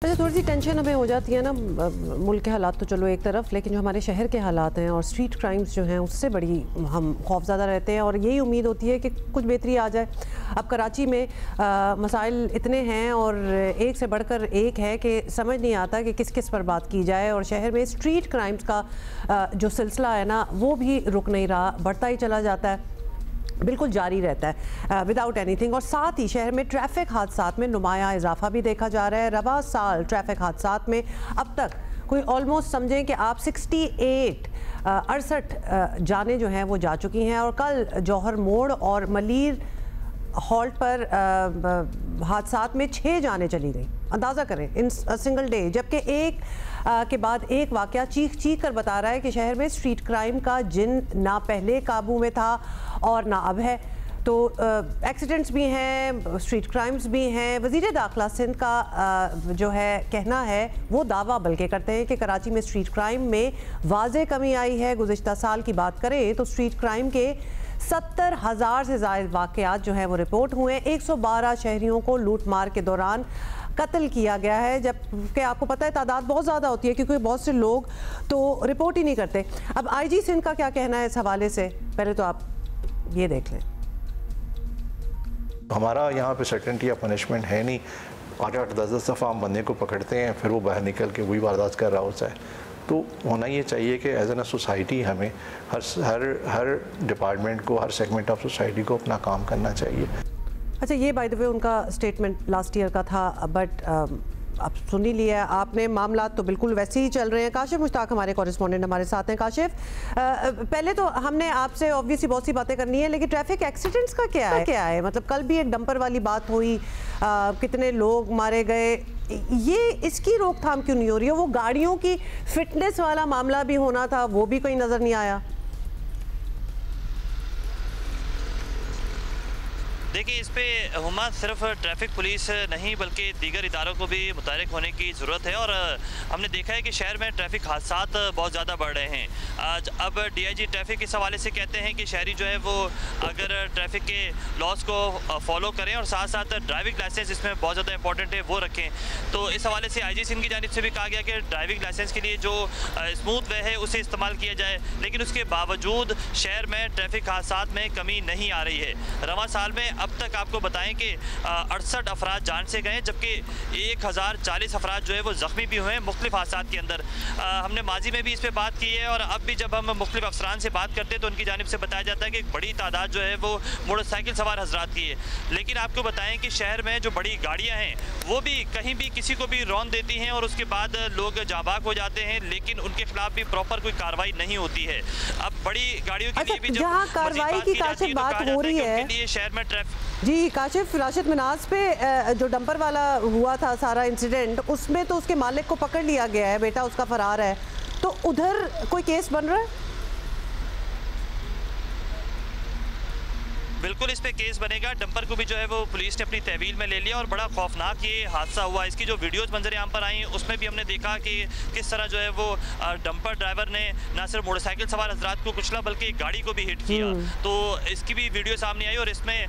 अच्छा, थोड़ी सी टेंशन हमें हो जाती है ना, मुल्क के हालात तो चलो एक तरफ, लेकिन जो हमारे शहर के हालात हैं और स्ट्रीट क्राइम्स जो हैं उससे बड़ी हम खौफज़दा रहते हैं और यही उम्मीद होती है कि कुछ बेहतरी आ जाए। अब कराची में मसाइल इतने हैं और एक से बढ़कर एक है कि समझ नहीं आता कि किस किस पर बात की जाए, और शहर में स्ट्रीट क्राइम्स का जो सिलसिला है ना वो भी रुक नहीं रहा, बढ़ता ही चला जाता है, बिल्कुल जारी रहता है विदाउट एनीथिंग। और साथ ही शहर में ट्रैफिक हादसात में नुमाया इजाफा भी देखा जा रहा है। रवा साल ट्रैफिक हादसात में अब तक कोई ऑलमोस्ट समझें कि आप 68 जानें जो हैं वो जा चुकी हैं, और कल जौहर मोड़ और मलीर हॉल्ट पर हादसात में 6 जानें चली गई। अंदाज़ा करें इन सिंगल डे, जबकि एक के बाद एक वाक़या चीख चीख कर बता रहा है कि शहर में स्ट्रीट क्राइम का जिन ना पहले काबू में था और ना अब है। तो एक्सीडेंट्स भी हैं, स्ट्रीट क्राइम्स भी हैं। वज़ीर दाखिला सिंध का जो है कहना है, वो दावा बल्कि करते हैं कि कराची में स्ट्रीट क्राइम में वाज़े कमी आई है। गुज़िश्ता साल की बात करें तो स्ट्रीट क्राइम के 70,000 से ज़ायद वाक़यात जो हैं वो रिपोर्ट हुए। 112 शहरियों को लूट मार के दौरान कत्ल किया गया है, जबकि आपको पता है तादाद बहुत ज़्यादा होती है क्योंकि बहुत से लोग तो रिपोर्ट ही नहीं करते। अब आईजी सिंध का क्या कहना है इस हवाले से, पहले तो आप ये देख लें। हमारा यहाँ पे सर्टेनिटी या पनिशमेंट है नहीं। 8-8, 10-10 दफ़ा हम बंदे को पकड़ते हैं, फिर वो बाहर निकल के वही वारदात कर रहा होता है। तो होना ये चाहिए कि एज एन सोसाइटी हमें हर डिपार्टमेंट को, हर सेगमेंट ऑफ सोसाइटी को अपना काम करना चाहिए। अच्छा, ये बाय द वे उनका स्टेटमेंट लास्ट ईयर का था, बट अब सुन ही लिया आपने। मामला तो बिल्कुल वैसे ही चल रहे हैं। काशिफ मुश्ताक हमारे कॉरेस्पॉन्डेंट हमारे साथ हैं। काशिफ, पहले तो हमने आपसे ऑब्वियसली बहुत सी बातें करनी है, लेकिन ट्रैफिक एक्सीडेंट्स का क्या है? मतलब कल भी एक डंपर वाली बात हुई, कितने लोग मारे गए, ये इसकी रोकथाम क्यों नहीं हो रही है? वो गाड़ियों की फिटनेस वाला मामला भी होना था, वो भी कहीं नज़र नहीं आया। देखिए, इस पे हुमा सिर्फ ट्रैफिक पुलिस नहीं बल्कि दीगर इदारों को भी मुतहरिक होने की ज़रूरत है। और हमने देखा है कि शहर में ट्रैफिक हादसात बहुत ज़्यादा बढ़ रहे हैं। आज अब डीआईजी ट्रैफिक इस हवाले से कहते हैं कि शहरी जो है वो अगर ट्रैफिक के लॉस को फॉलो करें और साथ साथ ड्राइविंग लाइसेंस इसमें बहुत ज़्यादा इंपॉर्टेंट है वो रखें। तो इस हवाले से आईजी सिंध की जानिब से भी कहा गया कि ड्राइविंग लाइसेंस के लिए जो स्मूथ वे है उसे इस्तेमाल किया जाए, लेकिन उसके बावजूद शहर में ट्रैफिक हादसात में कमी नहीं आ रही है। रवा साल में अब तक आपको बताएं कि 68 अफराद जान से गए, जबकि 1040 अफराद जो है वो ज़ख्मी भी हुए हैं मुख्तलिफ हादसात के अंदर। हमने माजी में भी इस पर बात की है और अब भी जब हम मुख्तलिफ अफसरान से बात करते हैं तो उनकी जानिब से बताया जाता है कि एक बड़ी तादाद जो है वो मोटरसाइकिल सवार हजरात की है। लेकिन आपको बताएं कि शहर में जो बड़ी गाड़ियाँ हैं वो भी कहीं भी किसी को भी रौंद देती हैं और उसके बाद लोग जाबाक हो जाते हैं, लेकिन उनके खिलाफ भी प्रॉपर कोई कार्रवाई नहीं होती है। अब बड़ी गाड़ियों के लिए भी जहाँ कार्रवाई की काशिफ बात हो रही है शहर में ट्रैफिक जी, काशिफ, राशिद मिनाज पे जो डंपर वाला हुआ था सारा इंसिडेंट, उसमें तो उसके मालिक को पकड़ लिया गया है, बेटा उसका फरार है, तो उधर कोई केस बन रहा है? बिल्कुल इस पे केस बनेगा। डंपर को भी जो है वो पुलिस ने अपनी तहवील में ले लिया और बड़ा खौफनाक ये हादसा हुआ। इसकी जो वीडियोस मंजर यहाँ पर आई उसमें भी हमने देखा कि किस तरह जो है वो डंपर ड्राइवर ने ना सिर्फ मोटरसाइकिल सवार हजरात को कुचला बल्कि गाड़ी को भी हिट किया। तो इसकी भी वीडियो सामने आई और इसमें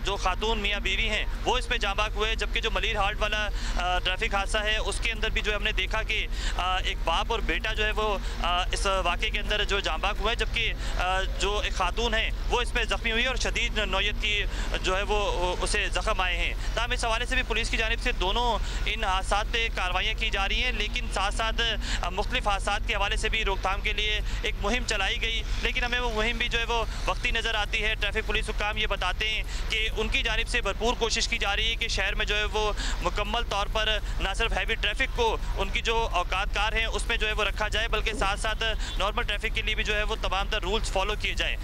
जो खातून मियाँ बीवी हैं वो इस पर जांबाक हुए, जबकि जो मलीर हाल्ट वाला ट्रैफिक हादसा है उसके अंदर भी जो है हमने देखा कि एक बाप और बेटा जो है वो इस वाक़े के अंदर जो जांबाक हुए, जबकि जो एक खातून है वो इस पर जख्मी हुई और शदीद नौयत की जो है वो उसे जख्म आए हैं। तमाम इस हवाले से भी पुलिस की जानिब से दोनों इन हादसात पे कार्रवाइयाँ की जा रही हैं, लेकिन साथ साथ मुख्तलिफ हादसात के हवाले से भी रोकथाम के लिए एक मुहिम चलाई गई, लेकिन हमें वो मुहिम भी जो है वो वक्ती नज़र आती है। ट्रैफिक पुलिस हुक्काम ये बताते हैं कि उनकी जानिब से भरपूर कोशिश की जा रही है कि शहर में जो है वो मुकम्मल तौर पर ना सिर्फ हैवी ट्रैफिक को उनकी जो औकात कार हैं उसमें जो है वो रखा जाए, बल्कि साथ साथ नॉर्मल ट्रैफिक के लिए भी जो है वो तमाम तर रूल्स फॉलो किए जाए।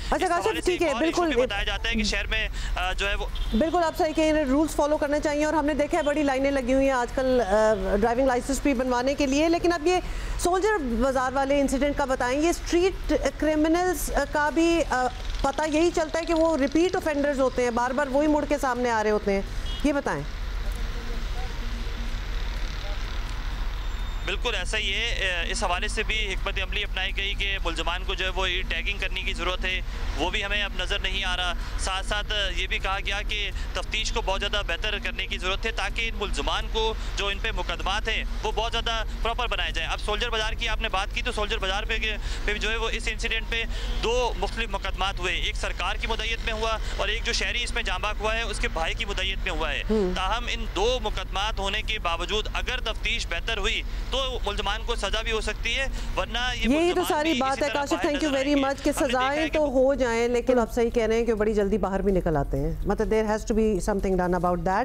ठीक है, बिल्कुल बताया जाता है कि शहर में जो है वो बिल्कुल आप सही कह रहे हैं, रूल्स फॉलो करने चाहिए। और हमने देखा है बड़ी लाइनें लगी हुई हैं आजकल ड्राइविंग लाइसेंस भी बनवाने के लिए। लेकिन अब ये सोल्जर बाजार वाले इंसिडेंट का बताएं, ये स्ट्रीट क्रिमिनल्स का भी पता यही चलता है कि वो रिपीट ऑफेंडर्स होते हैं, बार बार वही मुड़ के सामने आ रहे होते हैं, ये बताएं। बिल्कुल ऐसा ही है। इस हवाले से भी हिकमत अमली अपनाई गई कि मुलजमान को जो है वो टैगिंग करने की ज़रूरत है, वो भी हमें अब नज़र नहीं आ रहा। साथ साथ ये भी कहा गया कि तफ्तीश को बहुत ज़्यादा बेहतर करने की ज़रूरत है ताकि इन मुलजमान को जो इन पे मुकदमात हैं वो बहुत ज़्यादा प्रॉपर बनाए जाए। अब सोल्जर बाज़ार की आपने बात की, तो सोल्जर बाज़ार पे जो है वो इस इंसिडेंट पे 2 मुख्तलिफ मुकदमात हुए, एक सरकार की मुद्दत में हुआ और एक जो शहरी इसमें जांबाक हुआ है उसके भाई की मुद्दत में हुआ है। ताहम इन 2 मुकदमात होने के बावजूद अगर तफ्तीश बेहतर हुई तो मुलजमान को सजा भी हो सकती है, वरना यही तो सारी बात है। Kashif, thank you very much कि सजाएं तो हो जाएं, लेकिन आप सही कह रहे हैं कि बड़ी जल्दी बाहर भी निकल आते हैं। मतलब there has to be something done about that.